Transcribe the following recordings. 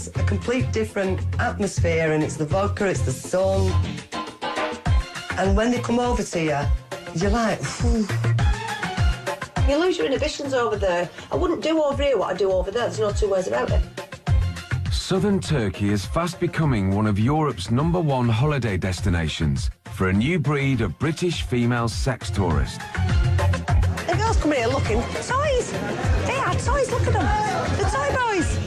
It's a complete different atmosphere, and it's the vodka, it's the sun. And when they come over to you, you're like, phew. You lose your inhibitions over there. I wouldn't do over here what I do over there. There's no two ways about it. Southern Turkey is fast becoming one of Europe's #1 holiday destinations for a new breed of British female sex tourist. The girls come here looking, toys! They are toys, look at them. The toy boys.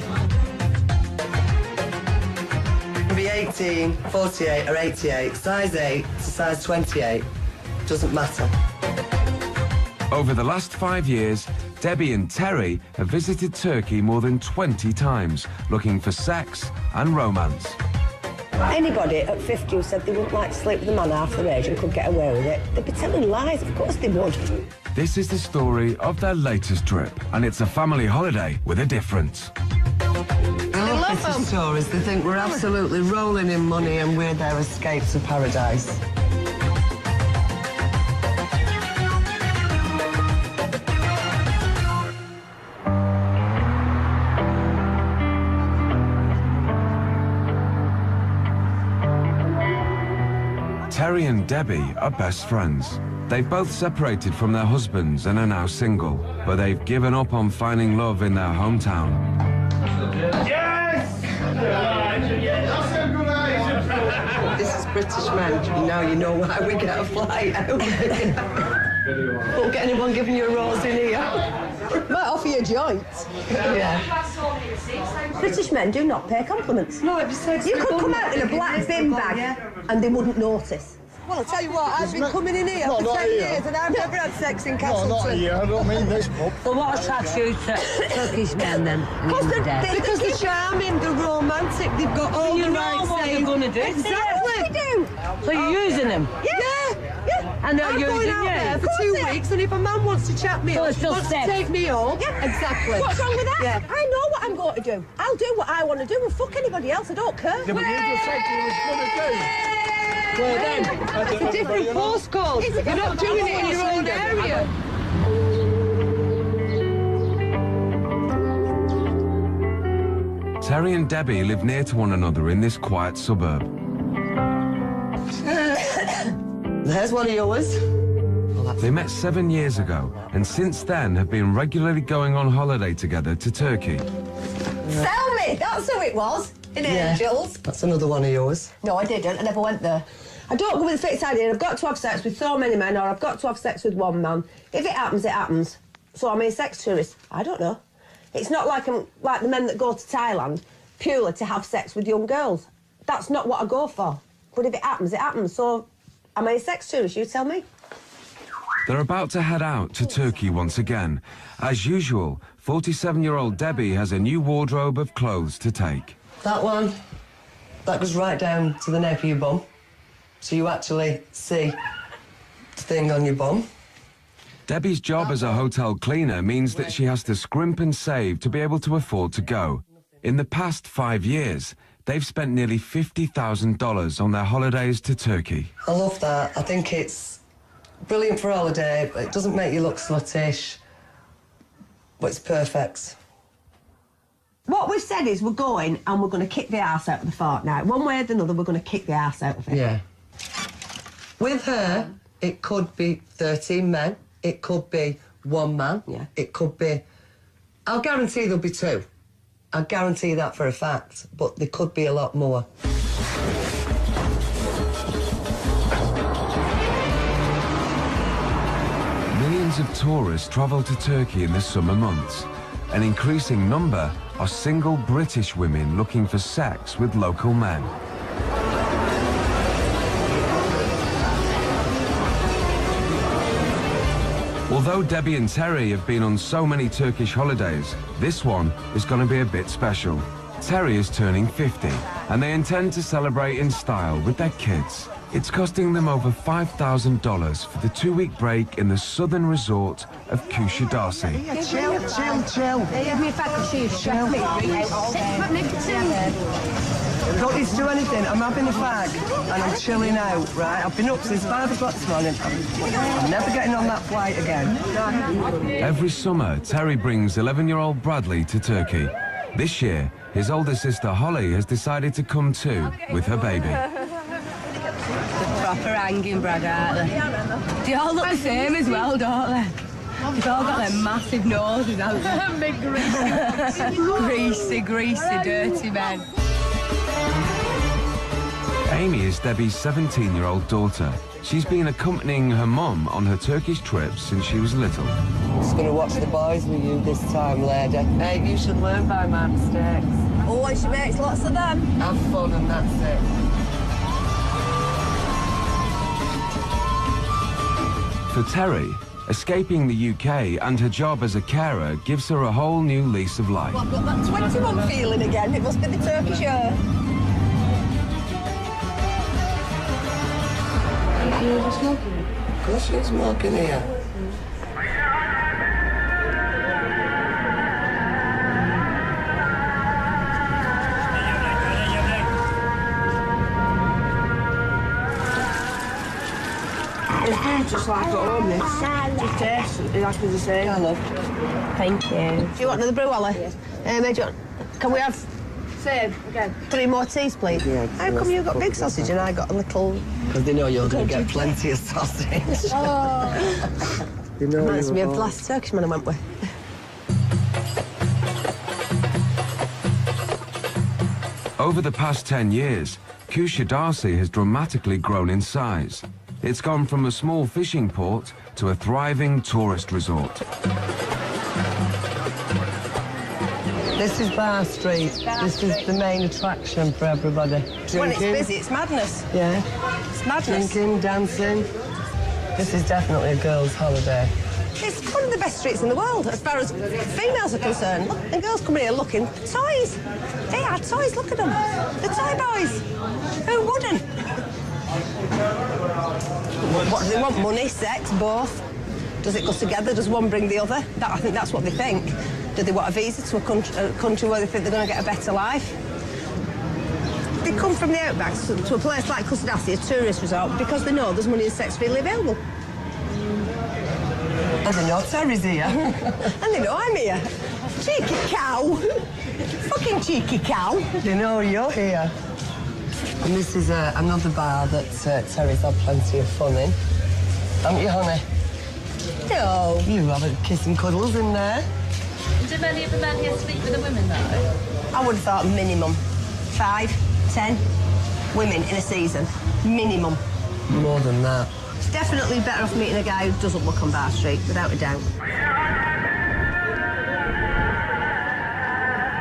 It can be 18, 48 or 88, size 8 to size 28. Doesn't matter. Over the last 5 years, Debbie and Terry have visited Turkey more than 20 times, looking for sex and romance. Anybody at 50 who said they wouldn't like to sleep with a man half their age and could get away with it, they'd be telling lies, of course they would. This is the story of their latest trip, and it's a family holiday with a difference. I love British tourists. They think we're absolutely rolling in money and we're their escape to paradise. Terry and Debbie are best friends. They've both separated from their husbands and are now single, but they've given up on finding love in their hometown. Yes! This is British men. Now you know why we get a flight out. Won't get anyone giving you a rose in here. Might offer you a joint. Yeah. British men do not pay compliments. No, if you said You could come out in a black bin bag and they wouldn't notice. Well, I'll tell you what, I've been coming in here for 10 years and I've never had sex in Castleton. No, not here. I don't mean this pub. Well, what attracts you to Turkish men then? Because they're charming, they're romantic, they've got all the right what saying. you're going to do. Exactly. We do. So you're using them? Yeah. And they're I'm using going out you? there for 2 weeks, and if a man wants to chat me So up, it's still wants to sex. take me home, exactly. What's wrong with that? Yeah. I know what I'm going to do. I'll do what I want to do and fuck anybody else. I don't care. Yeah, but you just said you was going to do. Well then, it's a different postcode. You're not doing it in your own area. Terry and Debbie live near to one another in this quiet suburb. There's one of yours. They met 7 years ago, and since then have been regularly going on holiday together to Turkey. Tell me, that's who it was. In Angels. That's another one of yours. No, I didn't. I never went there. I don't go with a fixed idea. I've got to have sex with so many men, or I've got to have sex with one man. If it happens, it happens. So I'm a sex tourist. I don't know. It's not like I'm like the men that go to Thailand purely to have sex with young girls. That's not what I go for. But if it happens, it happens. So am I a sex tourist? You tell me. They're about to head out to Turkey once again. As usual, 47-year-old Debbie has a new wardrobe of clothes to take. That one, that goes right down to the nape of your bum. So you actually see the thing on your bum. Debbie's job as a hotel cleaner means that she has to scrimp and save to be able to afford to go. In the past 5 years, they've spent nearly $50,000 on their holidays to Turkey. I love that. I think it's brilliant for a holiday. It doesn't make you look sluttish, but it's perfect. What we've said is we're going and we're going to kick the arse out of the fortnight. One way or another, we're going to kick the arse out of it. Yeah. With her, it could be 13 men. It could be one man. Yeah. It could be... I'll guarantee there'll be 2. I guarantee that for a fact, but there could be a lot more. Millions of tourists travel to Turkey in the summer months. An increasing number are single British women looking for sex with local men. Although Debbie and Terry have been on so many Turkish holidays, this one is going to be a bit special. Terry is turning 50, and they intend to celebrate in style with their kids. It's costing them over $5,000 for the 2-week break in the southern resort of Kuşadası. Chill. Give me a fact that she's chill. Don't need to do anything. I'm having a fag and I'm chilling out, right? I've been up since 5 o'clock this morning. I'm never getting on that flight again. Every summer, Terry brings 11-year-old Bradley to Turkey. This year, his older sister Holly has decided to come too with her baby. Proper hanging brag, aren't they? They all look the same as well, don't they? They've all got their massive noses, haven't they? Big greasy, dirty men. Amy is Debbie's 17-year-old daughter. She's been accompanying her mum on her Turkish trips since she was little. I'm just going to watch the boys with you this time, lady. Hey, you should learn by my mistakes. Oh, and she makes lots of them. Have fun and that's it. For Terry, escaping the UK and her job as a carer gives her a whole new lease of life. Well, I've got that 21 feeling again. It must be the Turkish air. Of course you're smoking here. It's good just like at home, this. Just tastes exactly the same. I love. Thank you. Do you want another brew, Ollie? Can we have... Same, again. 3 more teas, please. Yeah, how come you got big sausage and I got a little... Because they know you're going to get plenty of sausage. Oh. They know Reminds me of the last Turkish man I went with. Over the past 10 years, Kuşadası has dramatically grown in size. It's gone from a small fishing port to a thriving tourist resort. This is Bar Street. This is the main attraction for everybody. Drinking. When it's busy, it's madness. Yeah. It's madness. Drinking, dancing. This is definitely a girls' holiday. It's one of the best streets in the world, as far as females are concerned. Look, the girls come here looking for toys. They are toys, look at them. The toy boys. Who wouldn't? What do they want? Money, sex, both? Does it go together? Does one bring the other? I think that's what they think. Do they want a visa to a country where they think they're going to get a better life? They come from the outbacks to a place like Kuşadası, a tourist resort, because they know there's money and sex freely available. And they know Terry's here. And they know I'm here. Cheeky cow. Fucking cheeky cow. They know you're here. And this is another bar that Terry's had plenty of fun in. Haven't you, honey? No. You have a kiss and cuddles in there. Do many of the men here sleep with the women, though? I would have thought minimum 5, 10 women in a season. Minimum. More than that. It's definitely better off meeting a guy who doesn't look on Bar Street, without a doubt.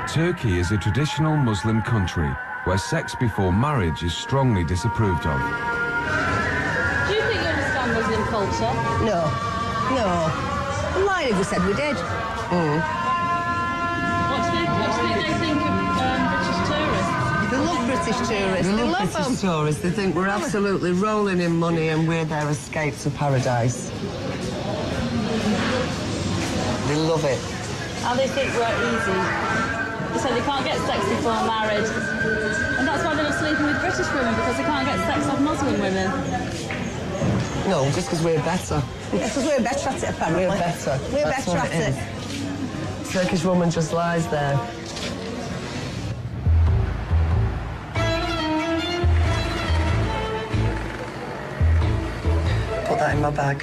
Turkey is a traditional Muslim country where sex before marriage is strongly disapproved of. Do you think you understand Muslim culture? No. No. I'm lying if we said we did. What do they think of British tourists? They love British tourists. They love them. British tourists. They think we're absolutely rolling in money and we're their escape to paradise. They love it. And they think we're easy. They say they can't get sex before marriage. And that's why they're not sleeping with British women, because they can't get sex off Muslim women. No, just because we're better. It's because we're better at it, apparently. We're better. We're That's better what at it. Turkish woman just lies there. Put that in my bag.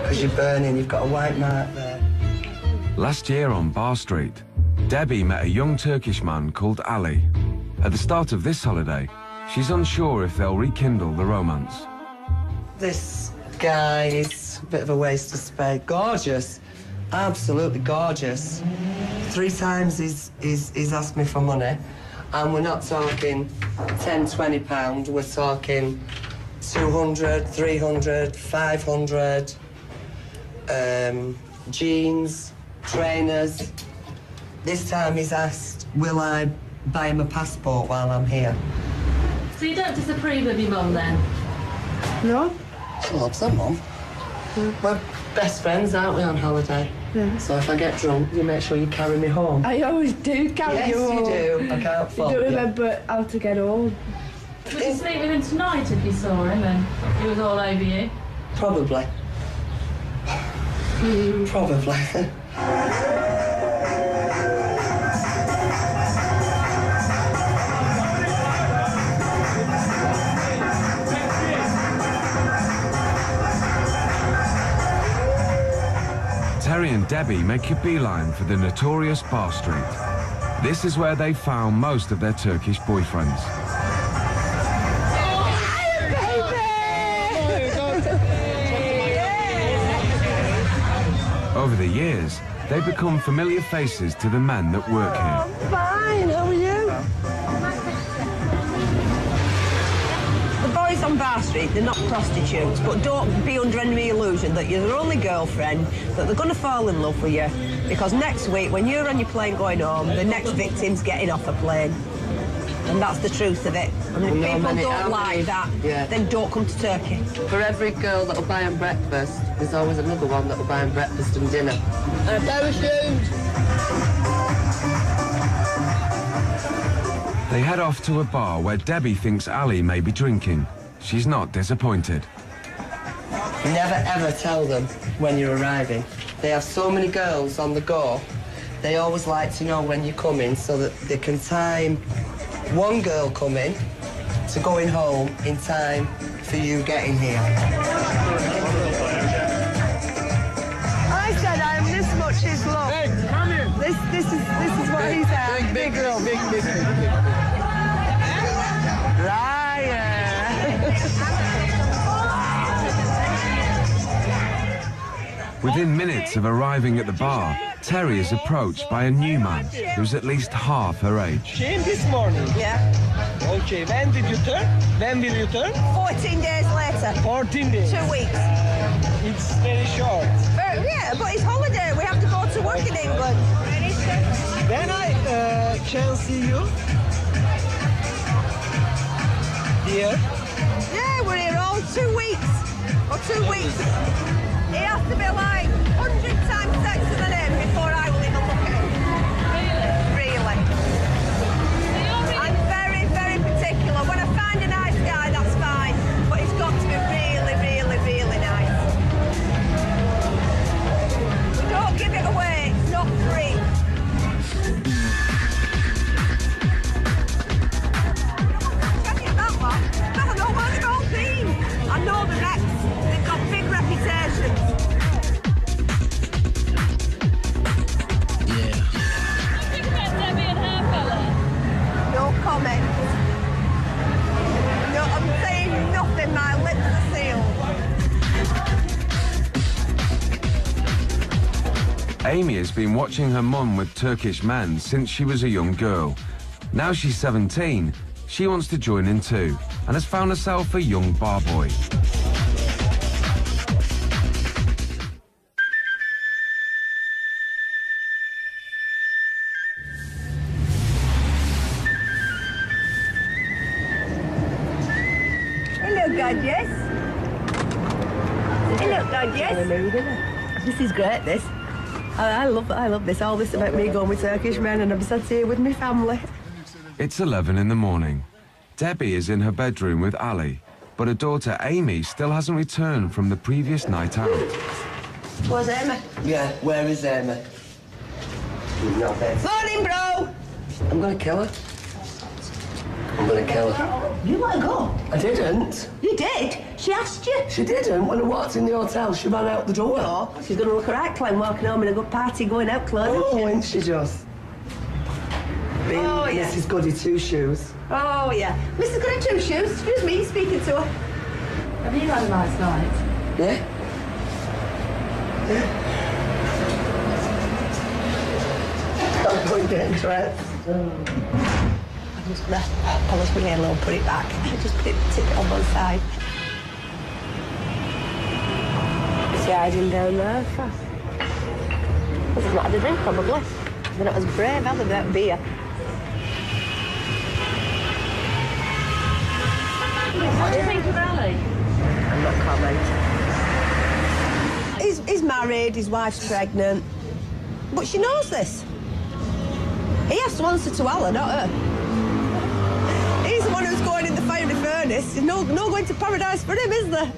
Because you're burning, you've got a white mark there. Last year on Bar Street, Debbie met a young Turkish man called Ali. At the start of this holiday, she's unsure if they'll rekindle the romance. This guy is a bit of a waste of space. Gorgeous. Absolutely gorgeous. 3 times he's asked me for money. And we're not talking £10, £20. We're talking 200, 300, 500. Jeans, trainers. This time he's asked, will I buy him a passport while I'm here? So you don't disapprove of your mum, then? No? She loves her mum. We're best friends, aren't we, on holiday? Yeah. So if I get drunk, you make sure you carry me home. I always do carry Yes, you home. you do. I can't fault You you. don't remember how to get home. Would you sleep with him tonight if you saw him and he was all over you? Probably. Probably. Terry and Debbie make a beeline for the notorious Bar Street. This is where they found most of their Turkish boyfriends. Over the years, they've become familiar faces to the men that work here. Fine, how are you? The boys on Bar Street, they're not prostitutes, but don't be under any illusion that you're their only girlfriend, that they're going to fall in love with you, because next week, when you're on your plane going home, the next victim's getting off a plane. And that's the truth of it. And if people don't like that, then don't come to Turkey. For every girl that'll buy them breakfast, there's always another one that'll buy them breakfast and dinner. And a pair of shoes. They head off to a bar where Debbie thinks Ali may be drinking. She's not disappointed. Never ever tell them when you're arriving. They have so many girls on the go. They always like to know when you're coming so that they can time one girl coming to going home in time for you getting here. I said I am this much his love. Hey, come here. This is what he said. Big girl, big. Within minutes of arriving at the bar, Terry is approached by a new man who's at least half her age. Came this morning. Yeah. Okay, when did you turn? When will you turn? 14 days later. 14 days. 2 weeks. It's very short. Yeah, but it's holiday. We have to go to work in England. When I can see you? Here? Yeah, we're here all 2 weeks. Or 2 weeks. He has to be like 100 times sexier than him before I will even look at him. Really? I'm very, very particular. When I find a nice guy, that's fine. But it's got to be really, really, really nice. We don't give it away. It's not free. Can you that one? I don't know where they've all been. I know the reps. They've got big reputations. Think about Debbie and her fella. No comment. No, I'm saying nothing. My lips are sealed. Amy has been watching her mum with Turkish men since she was a young girl. Now she's 17, she wants to join in too, and has found herself a young bar boy. Hello, gorgeous. Hello, gorgeous. This is great, this. I love this. All this about me going with Turkish men and I'm sat here with my family. It's 11 in the morning. Debbie is in her bedroom with Ali, but her daughter Amy still hasn't returned from the previous night out. Where's Amy? Yeah, where is Amy? Not there. Morning, bro. I'm gonna kill her. I'm gonna kill her. You let her go? I didn't. You did? She asked you. She didn't. When I walked in the hotel, she ran out the door. Oh, she's going to look alright, Clem, walking home in a good party, going out clothes. Oh, ain't she just? Being yeah. Mrs. Goody Two Shoes. Oh, yeah. Mrs. Goody Two Shoes, excuse me, speaking to her. Have you had a nice night? Yeah? I'm going to get dressed. I'm just going to pull this with a little, put it back. Just tip it on one side. Is she hiding down there? Well, she's not had a drink, probably. They're not as brave, are they, without beer? What do you think of Ali? I'm not commenting. He's married, his wife's pregnant. But she knows this. He has to answer to Allah, not her. He's the one who's going in the fiery furnace. There's no going to paradise for him, is there?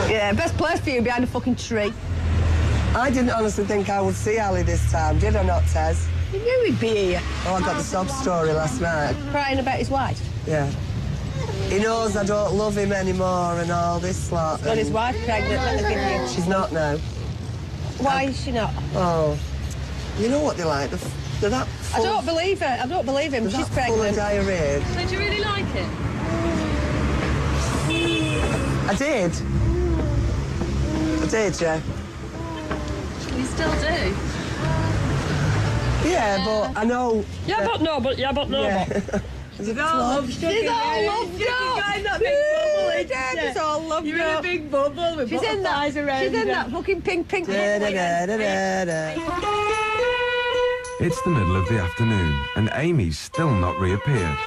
Yeah, best place for you behind a fucking tree. I didn't honestly think I would see Ali this time, did I not, Tez? You knew he'd be here. Oh, I got the sob story last night. Crying about his wife. Yeah. He knows I don't love him anymore and all this lot. Got his wife pregnant, let her give you. She's not now. Why is she not? Oh, you know what they like? They're that I don't believe her. I don't believe him. they're She's that full of pregnant. diarrhea. So do you really like it? I did. I did, yeah. You still do? Yeah, but I know... Yeah, but no. Yeah. She's all love. She's all love. She's all love. You're in a big bubble with She's in that. She's in that fucking pink. It's the middle of the afternoon, and Amy's still not reappeared.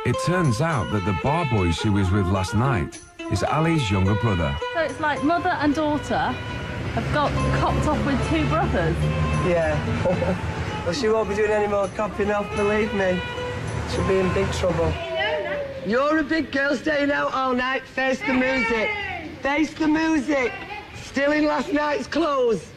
It turns out that the bar boy she was with last night is Ali's younger brother. So it's like mother and daughter have got copped off with two brothers. Yeah. Well, she won't be doing any more copping off, believe me. She'll be in big trouble. You're a big girl staying out all night. Face the music. Face the music. Still in last night's clothes.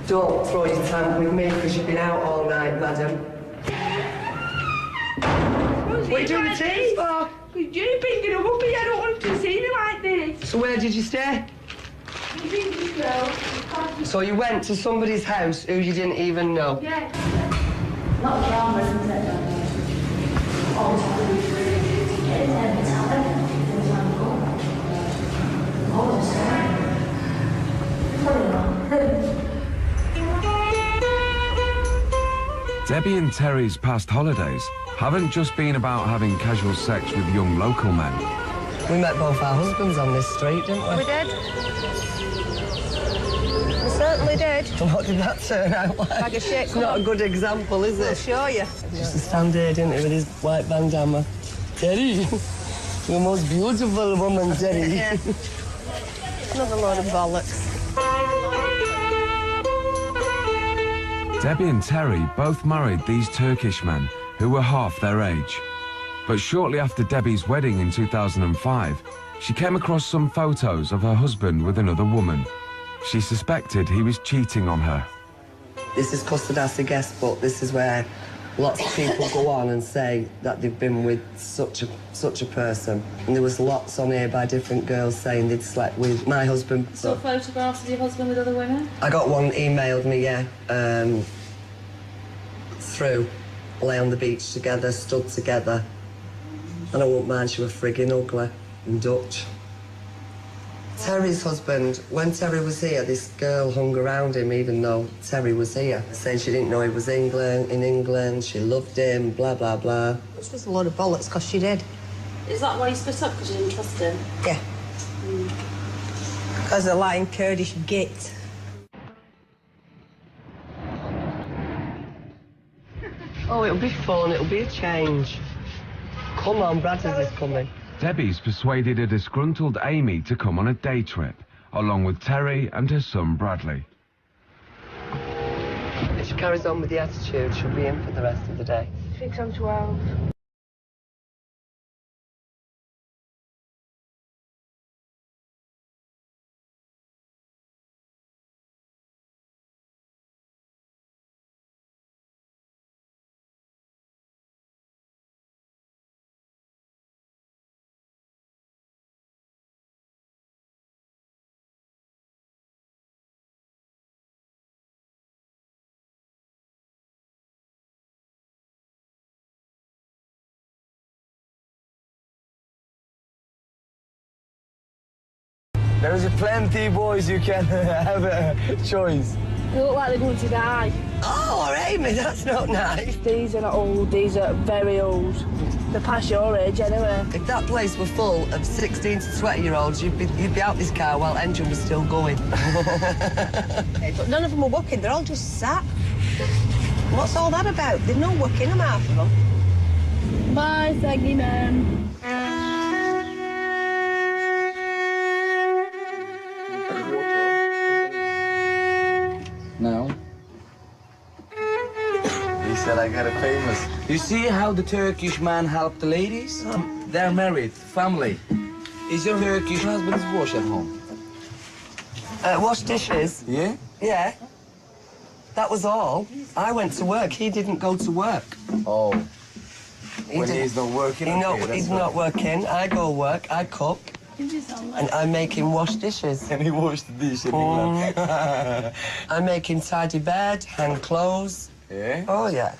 Don't throw your tank with me because you've been out all night, madam. What are you doing the teas for? You're picking them up here. I don't want to see me like this. So where did you stay? So you went to somebody's house who you didn't even know? Yeah. Not drama, isn't it? Always have to be free. Get it every time. Always Debbie and Terry's past holidays haven't just been about having casual sex with young local men. We met both our husbands on this street, didn't we? We did. We certainly did. And what did that turn out like? Bag of shit. It's not a good example, is I'll it? show you. Just to stand here, didn't he, with his white bandana. Terry, you're the most beautiful woman, Terry. Yeah. Another load of bollocks. Debbie and Terry both married these Turkish men who were half their age. But shortly after Debbie's wedding in 2005, she came across some photos of her husband with another woman. She suspected he was cheating on her. This is custard as a guest, but this is where lots of people go on and say that they've been with such a person. And there was lots on here by different girls saying they'd slept with my husband. So photographs of your husband with other women? I got one emailed me, yeah, through. Lay on the beach together, stood together. And I won't mind, she was frigging ugly and Dutch. Terry's husband, when Terry was here, this girl hung around him even though Terry was here, saying she didn't know he was in England, she loved him, blah, blah, blah. Which was a load of bollocks, because she did. Is that why you split up, because you didn't trust him? Yeah. Because of lying Kurdish git. Oh, it'll be fun, it'll be a change. Come on, Bradders is coming. Debbie's persuaded a disgruntled Amy to come on a day trip, along with Terry and her son Bradley. If she carries on with the attitude, she'll be in for the rest of the day. 6 on 12. There is plenty, boys, you can have a choice. They look like they're going to die. Oh, Amy, that's not nice. These are not old, these are very old. They're past your age anyway. If that place were full of 16 to 20-year-olds, you'd be out this car while engine was still going. But none of them are working, they're all just sat. What's all that about? They've no work in them, half of them. Bye, saggy man. Now? He said I got it famous. You see how the Turkish man helped the ladies? They're married, family. Is your Turkish husband's wash at home? Wash dishes? Yeah? Yeah. That was all. I went to work. He didn't go to work. Oh. When didn't- he's not working? He's not working. I go work, I cook, and I make him wash dishes. And he washed the dish in England. I make him tidy bed, hang clothes. Yeah? Oh, yeah.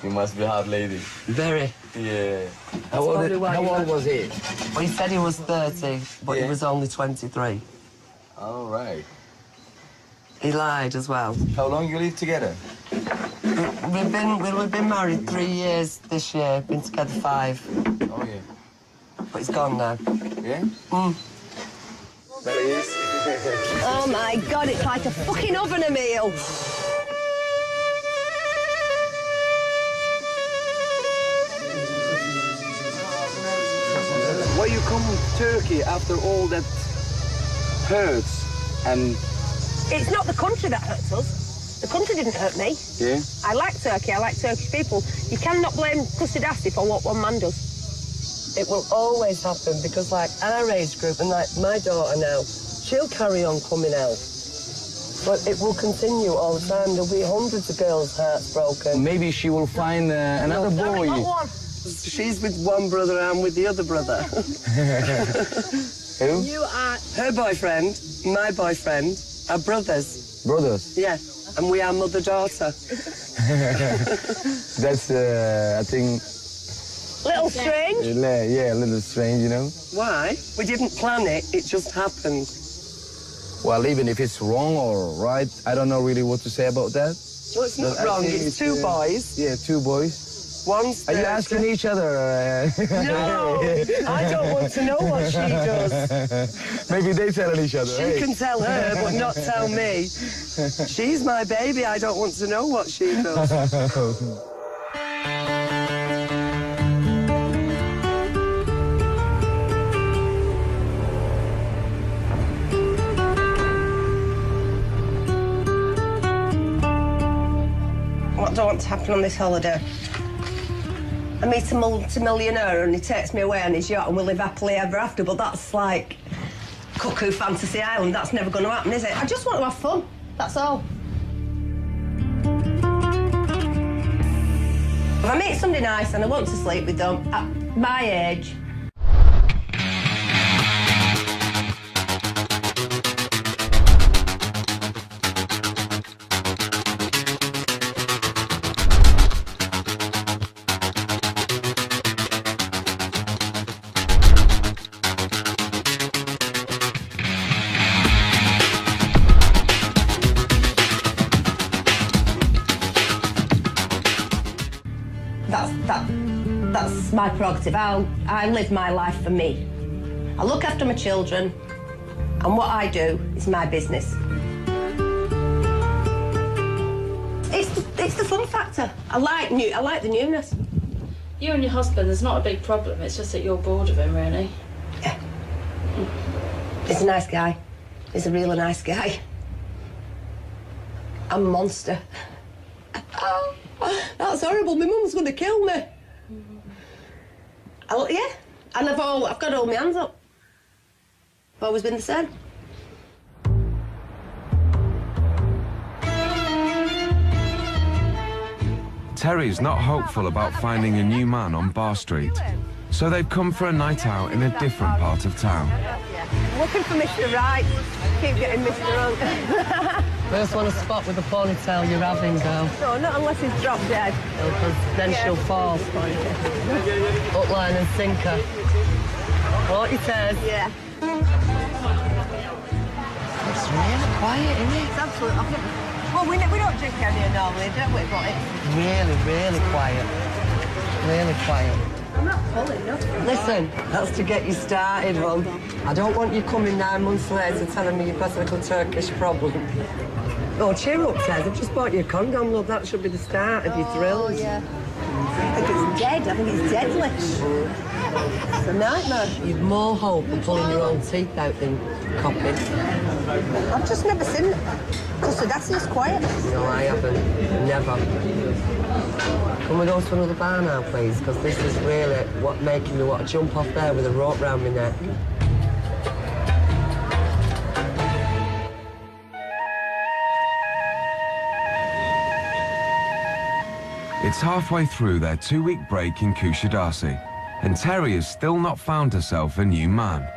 You must be a hard lady. Very. Yeah. How old was he? Well, he said he was 30, but he Yeah. was only 23. All right. He lied as well. How long you live together? We've been married 3 years this year, been together 5, Oh, yeah. but he's gone now. Yeah? There he is. Oh my God, it's like a fucking oven a meal. Why you come to Turkey after all that hurts and... It's not the country that hurts us. The country didn't hurt me. Yeah? I like Turkey, I like Turkish people. You cannot blame Kusadasi for what one man does. It will always happen because, like, our age group and, like, my daughter now, she'll carry on coming out. But it will continue all the time. There'll be hundreds of girls' hearts broken. Maybe she will find another boy. Not one. She's with one brother, I'm with the other brother. Who? You are... Her boyfriend, my boyfriend, are brothers. Brothers. Yeah, and we are mother-daughter. That's, I think... Little strange. Yeah, a little strange, you know? Why? We didn't plan it, it just happened. Well, even if it's wrong or right, I don't know really what to say about that. Well, it's not But I wrong, think it's 2 boys. Yeah, 2 boys. One's Are you 30. asking each other? No, I don't want to know what she does. Maybe they telling each other. She can tell her, but not tell me. She's my baby, I don't want to know what she does. What do I want to happen on this holiday? I meet a multi-millionaire and he takes me away on his yacht and we live happily ever after, but that's like Cuckoo Fantasy Island. That's never going to happen, is it? I just want to have fun. That's all. If I meet somebody nice and I want to sleep with them, at my age, that's my prerogative. I live my life for me. I look after my children, and what I do is my business. It's the fun factor. I like the newness. You and your husband, there's not a big problem. It's just that you're bored of him, really. Yeah. He's a nice guy. He's a really nice guy. I'm a monster. Oh, that's horrible. My mum's going to kill me. Yeah, and I've got to hold my hands up. I've always been the same. Terry's not hopeful about finding a new man on Bar Street, so they've come for a night out in a different part of town. Looking for Mr. Right. Keep getting Mr. Wrong. First one to spot with the ponytail you're having, girl. No, not unless he's dropped dead. Because then she'll fall. Upline and sinker. What it says. Yeah. It's really quiet, isn't it? It's absolutely... Well, we don't drink out here normally, don't we? But it's... Really, really quiet. Really quiet. I'm not pulling nothing. Listen, that's to get you started, Ron. I don't want you coming 9 months later telling me you've got a little Turkish problem. Oh, cheer up, Ted. I've just bought you a condom, love. That should be the start of your thrills. Oh, yeah. I think it's dead. I think it's deadly. It's a nightmare. You've more hope of pulling your own teeth out than copping. I've just never seen Kusadasi is quiet. No, I haven't. Never. Can we go to another bar now, please? Because this is really making me want to jump off there with a rope round my neck. It's halfway through their 2-week break in Kushadasi, and Terry has still not found herself a new man.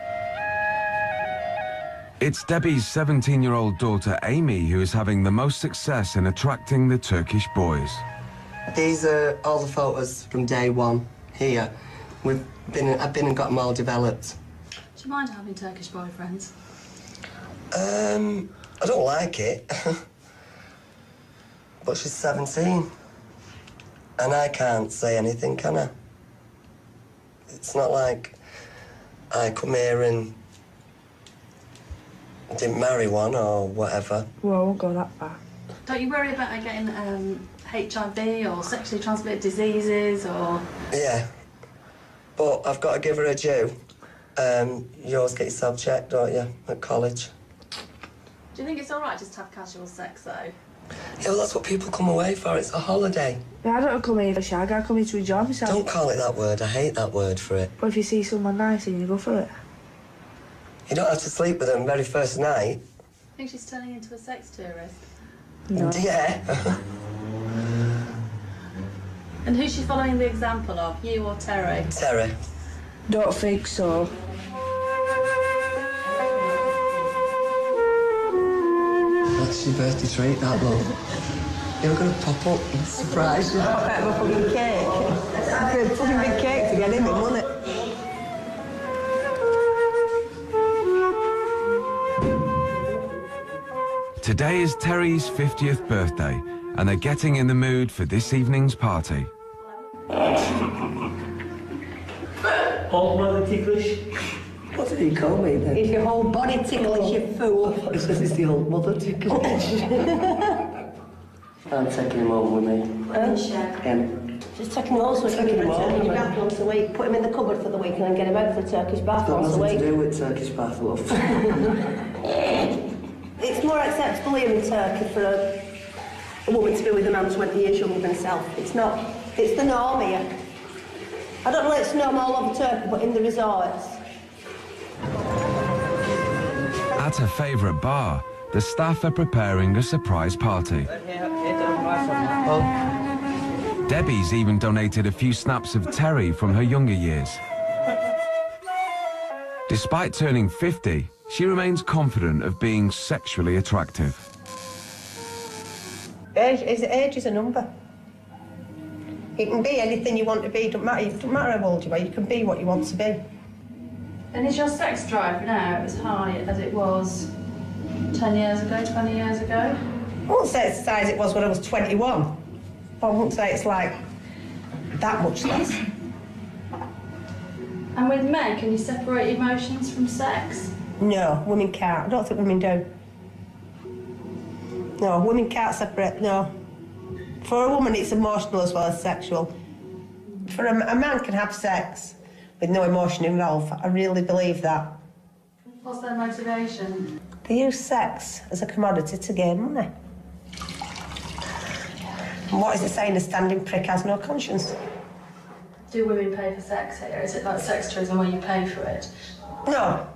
It's Debbie's 17-year-old daughter Amy who is having the most success in attracting the Turkish boys. These are all the photos from day one here. I've been and got them all developed. Do you mind having Turkish boyfriends? I don't like it. But she's 17. And I can't say anything, can I? It's not like I come here and didn't marry one or whatever. Well, I won't go that far. Don't you worry about her getting HIV or sexually transmitted diseases or... Yeah. But I've got to give her a due. You always get yourself checked, don't you, at college? Do you think it's all right just to have casual sex, though? Yeah, well, that's what people come away for. It's a holiday. Yeah, I don't come here for shag, I come here to enjoy myself. Don't call it that word. I hate that word for it. But if you see someone nice and you go for it. You don't have to sleep with them very first night. I think she's turning into a sex tourist. No. Yeah. And who's she following the example of, you or Terry? Terry. Don't think so. What's your birthday treat, that look? You're going to pop up and surprise you. Pop out of a fucking cake. A fucking big cake to get in with, wouldn't it? Today is Terry's 50th birthday, and they're getting in the mood for this evening's party. Old mother ticklish. What did he call me then? Is your whole body ticklish, you fool? He says he's the old mother ticklish. I'm taking him home with me. Just taking him home so he can get a Turkish bath once a week. Put him in the cupboard for the week and then get him out for a Turkish bath once a week. Nothing to do with Turkish bath, love. It's more acceptable here in Turkey for a woman to be with a man 20 years younger than herself. It's not. It's the norm here. I don't know if it's the norm all over Turkey, but in the resorts. At her favourite bar, the staff are preparing a surprise party. Debbie's even donated a few snaps of Terry from her younger years. Despite turning 50, she remains confident of being sexually attractive. Age is a number. You can be anything you want to be. It doesn't matter how old you are. You can be what you want to be. And is your sex drive now as high as it was 10 years ago, 20 years ago? I wouldn't say it's the size it was when I was 21. I wouldn't say it's like that much less. And with men, can you separate emotions from sex? No, women can't. I don't think women do. No, women can't separate, no. For a woman, it's emotional as well as sexual. For a man can have sex with no emotion involved. I really believe that. What's their motivation? They use sex as a commodity to gain money. And what is it saying? A standing prick has no conscience. Do women pay for sex here? Is it like sex tourism where you pay for it? No.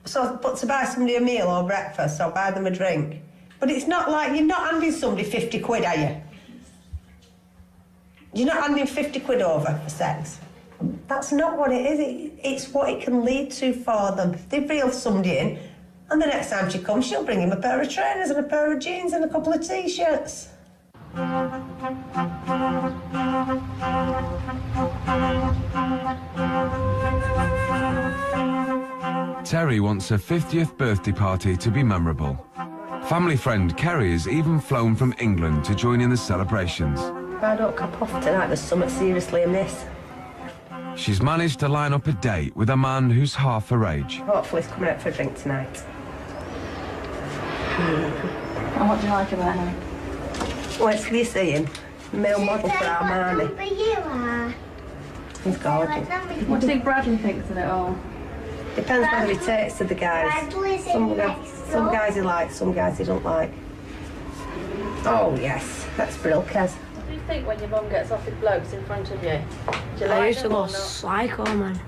So, but to buy somebody a meal or breakfast or buy them a drink. But it's not like, you're not handing somebody 50 quid, are you? You're not handing 50 quid over for sex. That's not what it is. It's what it can lead to for them. They reel somebody in, and the next time she comes, she'll bring him a pair of trainers and a pair of jeans and a couple of T-shirts. Terry wants her 50th birthday party to be memorable. Family friend Kerry has even flown from England to join in the celebrations. If I don't cap off tonight, there's something seriously amiss. She's managed to line up a date with a man who's half her age. Hopefully he's coming out for a drink tonight. And what do you like about him? Wait till you see him. Male model for our Marnie. He's gorgeous. What do you think Bradley thinks of it all? Depends whether he takes to the guys. Some guys he likes, some guys he don't like. Oh yes, that's brilliant, Kez. What do you think when your mum gets off with blokes in front of you? Do you I like used to them go or not? psycho, man.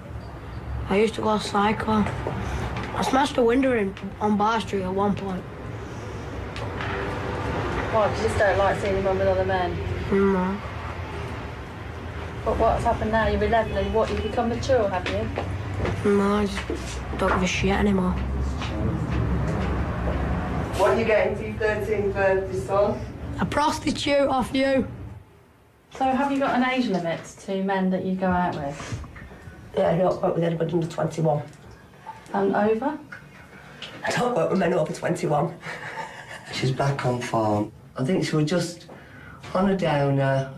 I used to go psycho. I smashed a window in on Bar Street at one point. Why? You just don't like seeing your mum with other men? No. But what's happened now? You're 11. What, you've become mature, have you? No, I just don't give a shit anymore. What are you getting for your 13th birthday, son? A prostitute off you. So have you got an age limit to men that you go out with? Yeah, I don't work with anybody under 21. And over? I don't work with men over 21. She's back on form. I think she was just on a downer,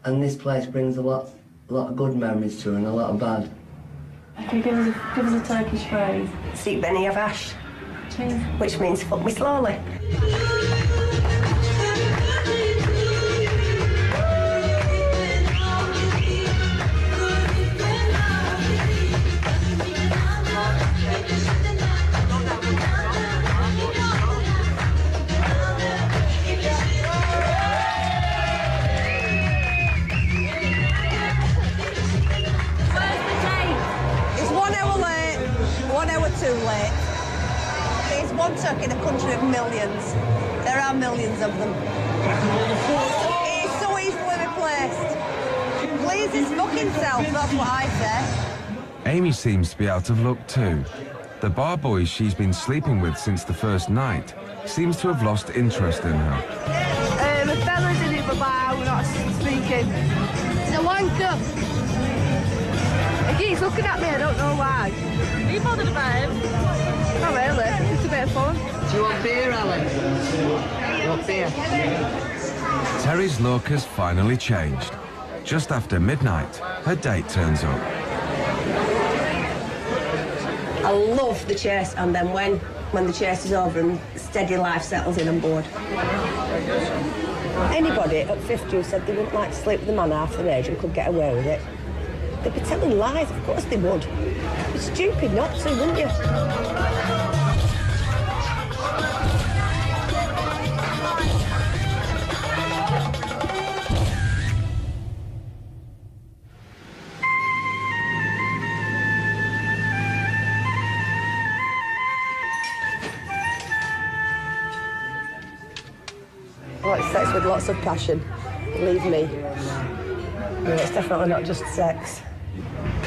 and this place brings a lot of good memories to her and a lot of bad. Can you give us a Turkish phrase? Seek Beni Yavaş, Cheers. which means fuck me slowly. Too late. There's one Turk in a country of millions. There are millions of them. He's so easily replaced. Please his fucking self, that's what I say. Amy seems to be out of luck too. The bar boy she's been sleeping with since the first night seems to have lost interest in her. The fella's in it, but we're not speaking. He's a wanker. He keeps looking at me, I don't know why. Are you bothered about him? Not really, it's a bit of fun. Do you want beer, Alan? You want beer? Terry's luck has finally changed. Just after midnight, her date turns up. I love the chase, and then when the chase is over and steady life settles in on board. Anybody at 50 who said they wouldn't like to sleep with a man half their age and could get away with it, they'd be telling lies, of course they would. You'd be stupid not to, wouldn't you? I like sex with lots of passion. Believe me. No, it's definitely not just sex.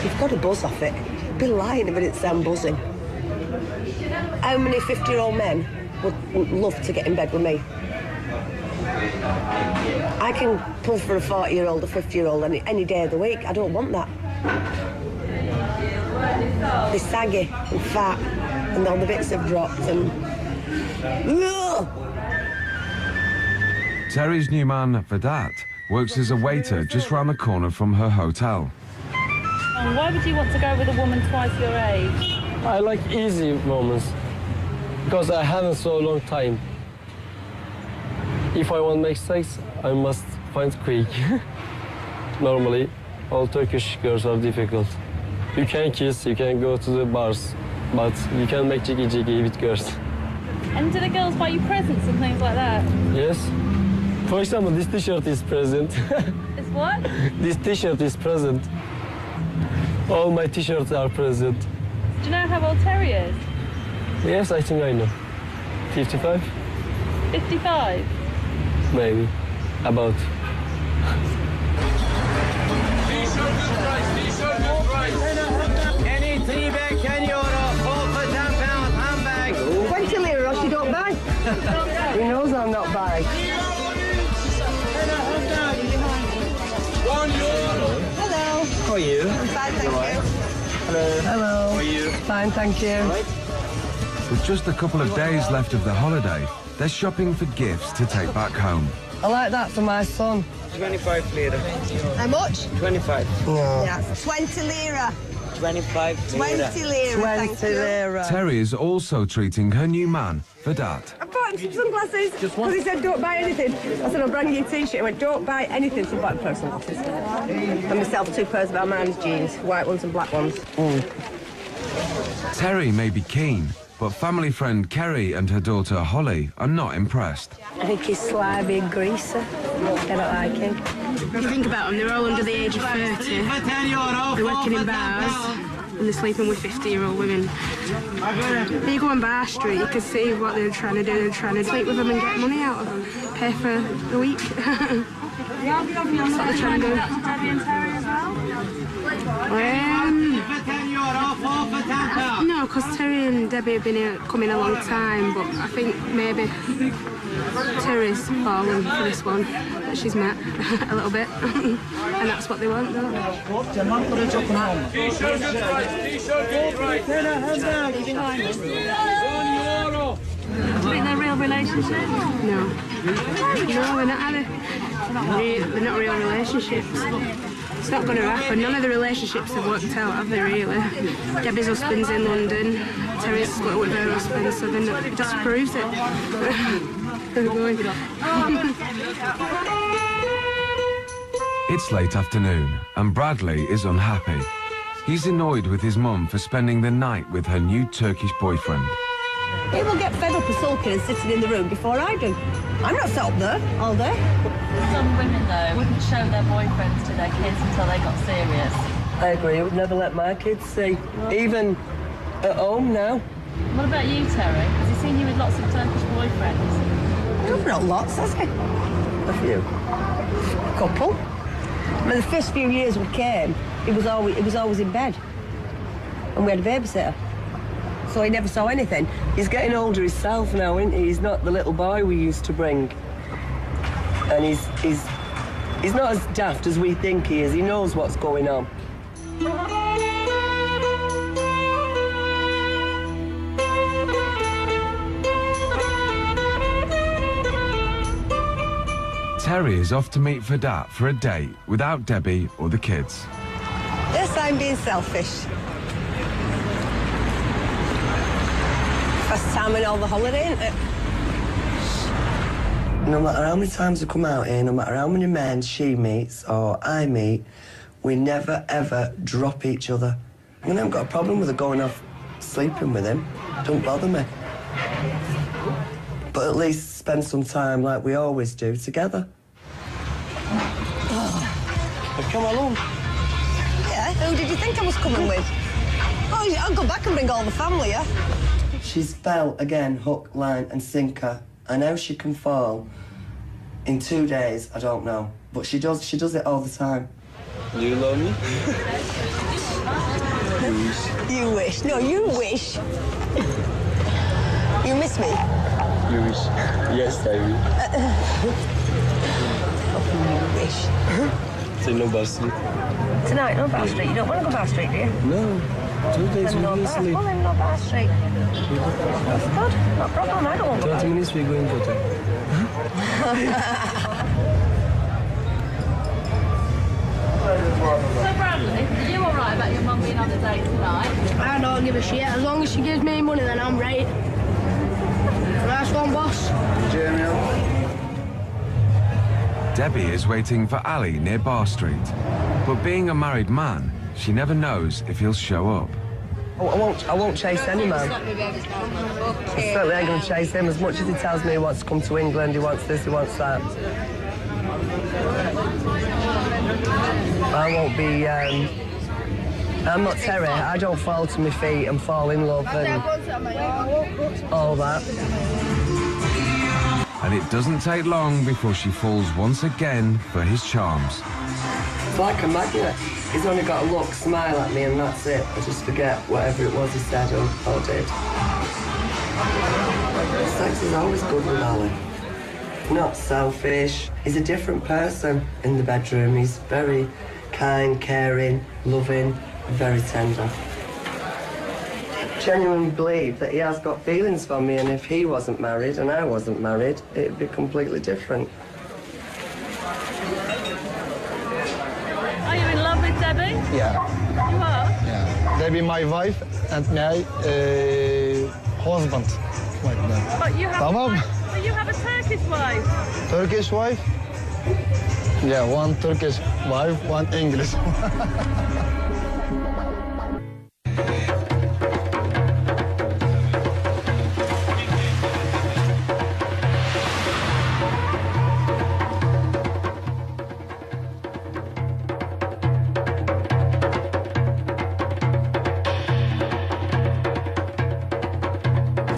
You've got a buzz off it. You'd be lying if it didn't sound buzzing. How many 50-year-old men would love to get in bed with me? I can pull for a 40-year-old, a 50-year-old any day of the week. I don't want that. They're saggy and fat, and all the bits have dropped, and... Ugh! Terry's new man, Vedat, works as a waiter just round the corner from her hotel. And why would you want to go with a woman twice your age? I like easy moments because I haven't so long time. If I want to make sex, I must find quick. Normally, all Turkish girls are difficult. You can kiss, you can go to the bars, but you can make jiggy with girls. And do the girls buy you presents and things like that? Yes. For example, this t-shirt is present. It's what? This t-shirt is present. All my t-shirts are present. Do you know how old Terry is? Yes, I think I know. 55? 55? Maybe. About. Any tea bag, 10 euro, 4 for 10 pounds, handbag. 20 lira, or she don't buy. He knows I'm not buying. Hello. How are you? I'm fine, thank you. Hello. Hello. How are you? Fine, thank you. With just a couple of days left of the holiday, they're shopping for gifts to take back home. I like that for my son. 25 lira. How much? 25. No. Yeah, 20 lira. 25 20 lira. lira, 20 thank you. lira. Terry is also treating her new man, Vedat. I bought him some sunglasses because he said don't buy anything. I said I'll bring you a t-shirt. He went don't buy anything, so I bought him pair of sunglasses. And myself 2 pairs of Armani's jeans, white ones and black ones. Terry may be keen, but family friend Kerry and her daughter Holly are not impressed. I think he's slimy and greasy. I don't like him. If you think about them, they're all under the age of 30. They're working in bars and they're sleeping with 50-year-old women. When you go on Bar Street, you can see what they're trying to do. They're trying to sleep with them and get money out of them, pay for the week. That's what they're trying to do. Debbie and Terry as well? No, because Terry and Debbie have been here, coming a long time, but I think maybe Terry's fallen for this one that she's met a little bit, and that's what they want, don't they? Do you think they're real relationships? No. No, they're not, they're not real relationships. It's not going to happen. None of the relationships have worked out, have they, really? Debbie's husband's in London. Terry's split with her husband, so then it just proves it. It's late afternoon, and Bradley is unhappy. He's annoyed with his mum for spending the night with her new Turkish boyfriend. People get fed up of sulking and sitting in the room before I do. I'm not sat up there all day. Some women, though, wouldn't show their boyfriends to their kids until they got serious. I agree. I would never let my kids see, even at home now. What about you, Terry? Has he seen you with lots of Turkish boyfriends? No, not lots, has he? A few. A couple. I mean, the first few years we came, he was always in bed. And we had a babysitter. So he never saw anything. He's getting older himself now, isn't he? He's not the little boy we used to bring. And he's not as daft as we think he is. He knows what's going on. Terry is off to meet Vedat for a date without Debbie or the kids. Yes, I'm being selfish. First time in all the holiday, isn't it? No matter how many times we come out here, no matter how many men she meets or I meet, we never, ever drop each other. I mean, I haven't got a problem with her going off sleeping with him. Don't bother me. But at least spend some time like we always do together. Oh. Come along. Yeah, who did you think I was coming with? Oh, I'll go back and bring all the family, yeah? She's fell again, hook, line and sinker. And how she can fall in 2 days, I don't know. But she does it all the time. Do you love me? You wish. No, you wish. You miss me? You wish. Yes, I You wish. will. Say no bar street. Tonight, no bar street. You don't want to go bar street, do you? No. 2 days we will sleep. Well, then no bar street. That's good. No problem. I don't want to go. 30 minutes we're going to hotel. So, Bradley, are you all right about your mum being on a date tonight? I don't give a shit. As long as she gives me money, then I'm right. Nice one, boss. Debbie is waiting for Ali near Bar Street. But being a married man, she never knows if he'll show up. I won't chase any man. I certainly ain't going to chase him as much as he tells me he wants to come to England, he wants this, he wants that. I won't be, I'm not Terry. I don't fall to my feet and fall in love and all that. And it doesn't take long before she falls once again for his charms. It's like a magnet. He's only got to look, smile at me, and that's it. I just forget whatever it was he said or did. Sex is always good with Ali. Not selfish. He's a different person in the bedroom. He's very kind, caring, loving, very tender. I genuinely believe that he has got feelings for me, and if he wasn't married and I wasn't married, it'd be completely different. Are you in love with Debbie? Yeah. You are? Yeah. Debbie, my wife, and my husband. Like that. But you have Tamam. But you have a Turkish wife. Turkish wife? Yeah, one Turkish wife, one English.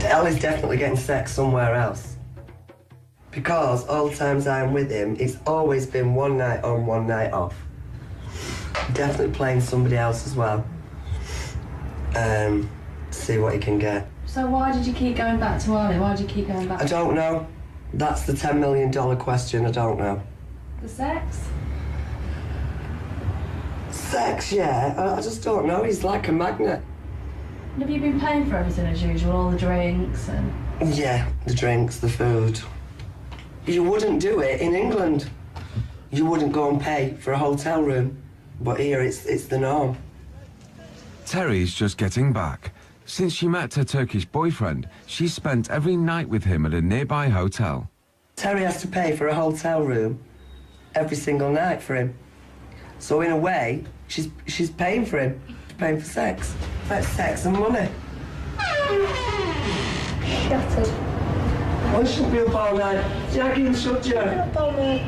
Ellie's definitely getting sex somewhere else. because all the times I'm with him, it's always been one night on, one night off. Definitely playing somebody else as well. See what he can get. So why did you keep going back to Ali? Why did you keep going back? I don't know. That's the $10 million question, I don't know. The sex? Sex, yeah. I just don't know. He's like a magnet. Have you been paying for everything as usual? All the drinks and... Yeah, the drinks, the food. You wouldn't do it in England. You wouldn't go and pay for a hotel room. But here, it's the norm. Terry's just getting back. Since she met her Turkish boyfriend, she's spent every night with him at a nearby hotel. Terry has to pay for a hotel room every single night for him. So in a way, she's paying for him. She's paying for sex. That's sex and money. Shattered. Why should she be up all night? Jagging, should you? Up all night.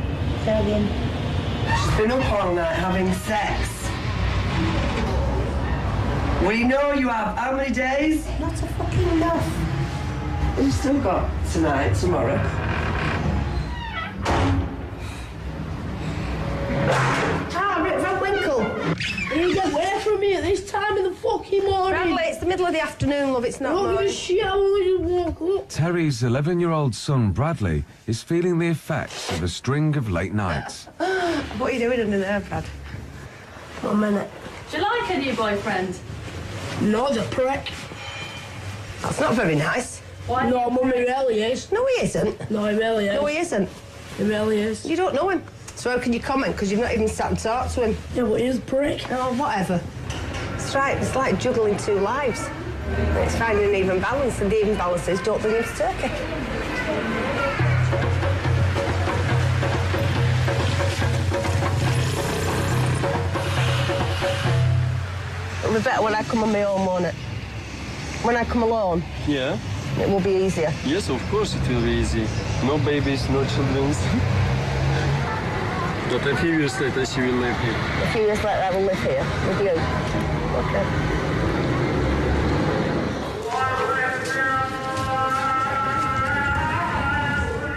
Fabian. She's been up all night having sex. We know you have. How many days? Not a fucking enough. You've still got tonight, tomorrow. Rick Van Winkle. You get away from me at this time in the fucking morning. Bradley, it's the middle of the afternoon, love. It's not Don't give a shit how you walk up. Terry's 11-year-old son, Bradley, is feeling the effects of a string of late nights. What are you doing under there, Brad? 1 minute. Do you like her new boyfriend? No, the prick. That's not very nice. Why? No, Mum, he really is. No, he isn't. No, he really is. No, he isn't. He really is. You don't know him. So how can you comment? Because you've not even sat and talked to him. Yeah, but he's a prick. Oh, whatever. It's right. It's like juggling two lives. It's finding an even balance, and the even balance is don't bring him to Turkey. It'll be better when I come on my own, won't it? When I come alone, Yeah. it will be easier. Yes, of course it will be easy. No babies, no children. But a few years later, she will live here. A few years later, I will live here with you. Okay.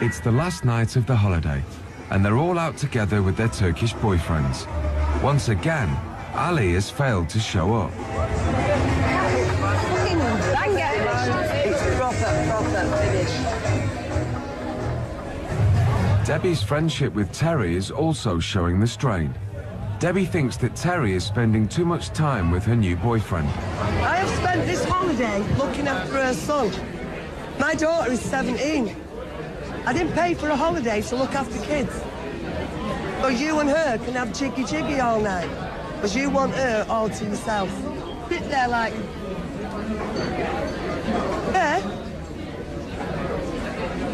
It's the last night of the holiday, and they're all out together with their Turkish boyfriends. Once again, Ali has failed to show up. Fucking bang it. It's proper finish. Debbie's friendship with Terry is also showing the strain. Debbie thinks that Terry is spending too much time with her new boyfriend. I have spent this holiday looking after her son. My daughter is 17. I didn't pay for a holiday to look after kids. But you and her can have jiggy all night. Because you want her all to yourself. Sit there like... Yeah?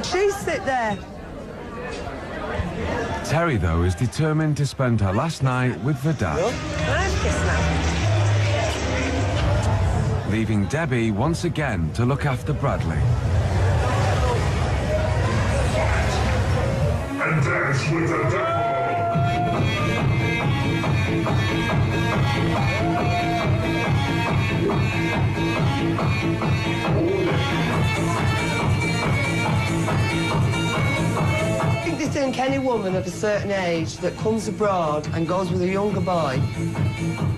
She sit there. Terry, though, is determined to spend her last night with Vedat, Can I have a kiss now? leaving Debbie once again to look after Bradley. And dance with the devil. I think they think any woman of a certain age that comes abroad and goes with a younger boy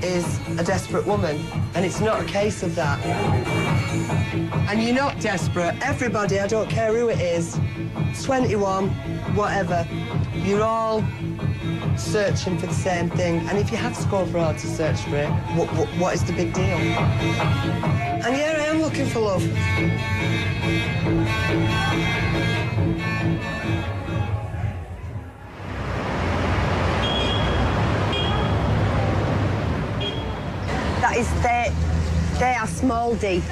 is a desperate woman, and it's not a case of that. And you're not desperate. Everybody, I don't care who it is, 21, whatever, you're all searching for the same thing. And if you have to go abroad to search for it, what is the big deal? And yeah, I am looking for love. That is they are small D,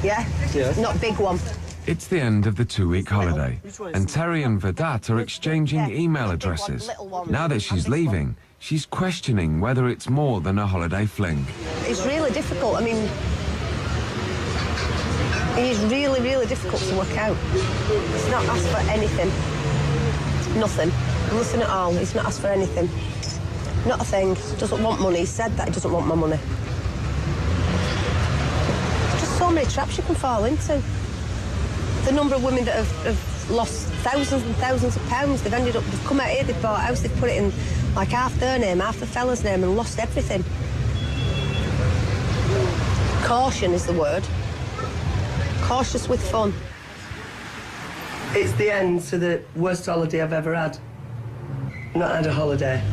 yeah? Yes. Not big one. It's the end of the 2-week holiday, and Terry and Vedat are exchanging email addresses. Now that she's leaving, she's questioning whether it's more than a holiday fling. It's really difficult. I mean, it's really, really difficult to work out. He's not asked for anything. Nothing. Nothing at all. He's not asked for anything. Not a thing. Doesn't want money. He said that he doesn't want my money. There's just so many traps you can fall into. The number of women that have lost thousands and thousands of pounds. They've come out here, they've bought a house, they've put it in like half their name, half the fella's name, and lost everything. Caution is the word. Cautious with fun. It's the end to the worst holiday I've ever had. Not had a holiday.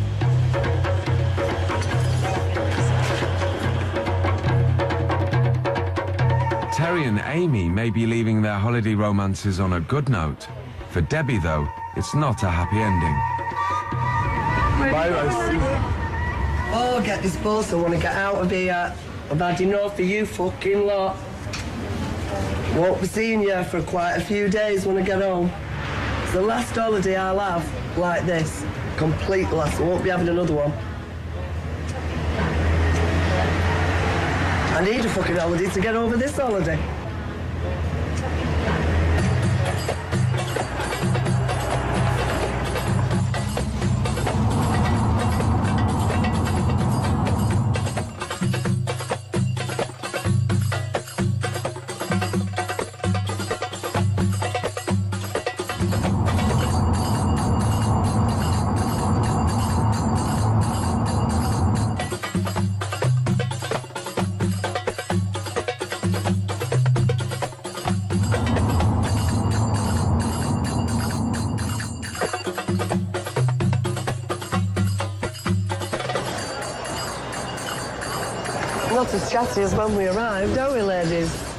Terry and Amy may be leaving their holiday romances on a good note. For Debbie, though, it's not a happy ending. Oh, get this bus, I want to get out of here. I've had enough of you fucking lot. Won't be seeing you for quite a few days when I get home. It's the last holiday I'll have like this. Complete last. I won't be having another one. I need a fucking holiday to get over this holiday. Not as chatty as when we arrived, are we, ladies?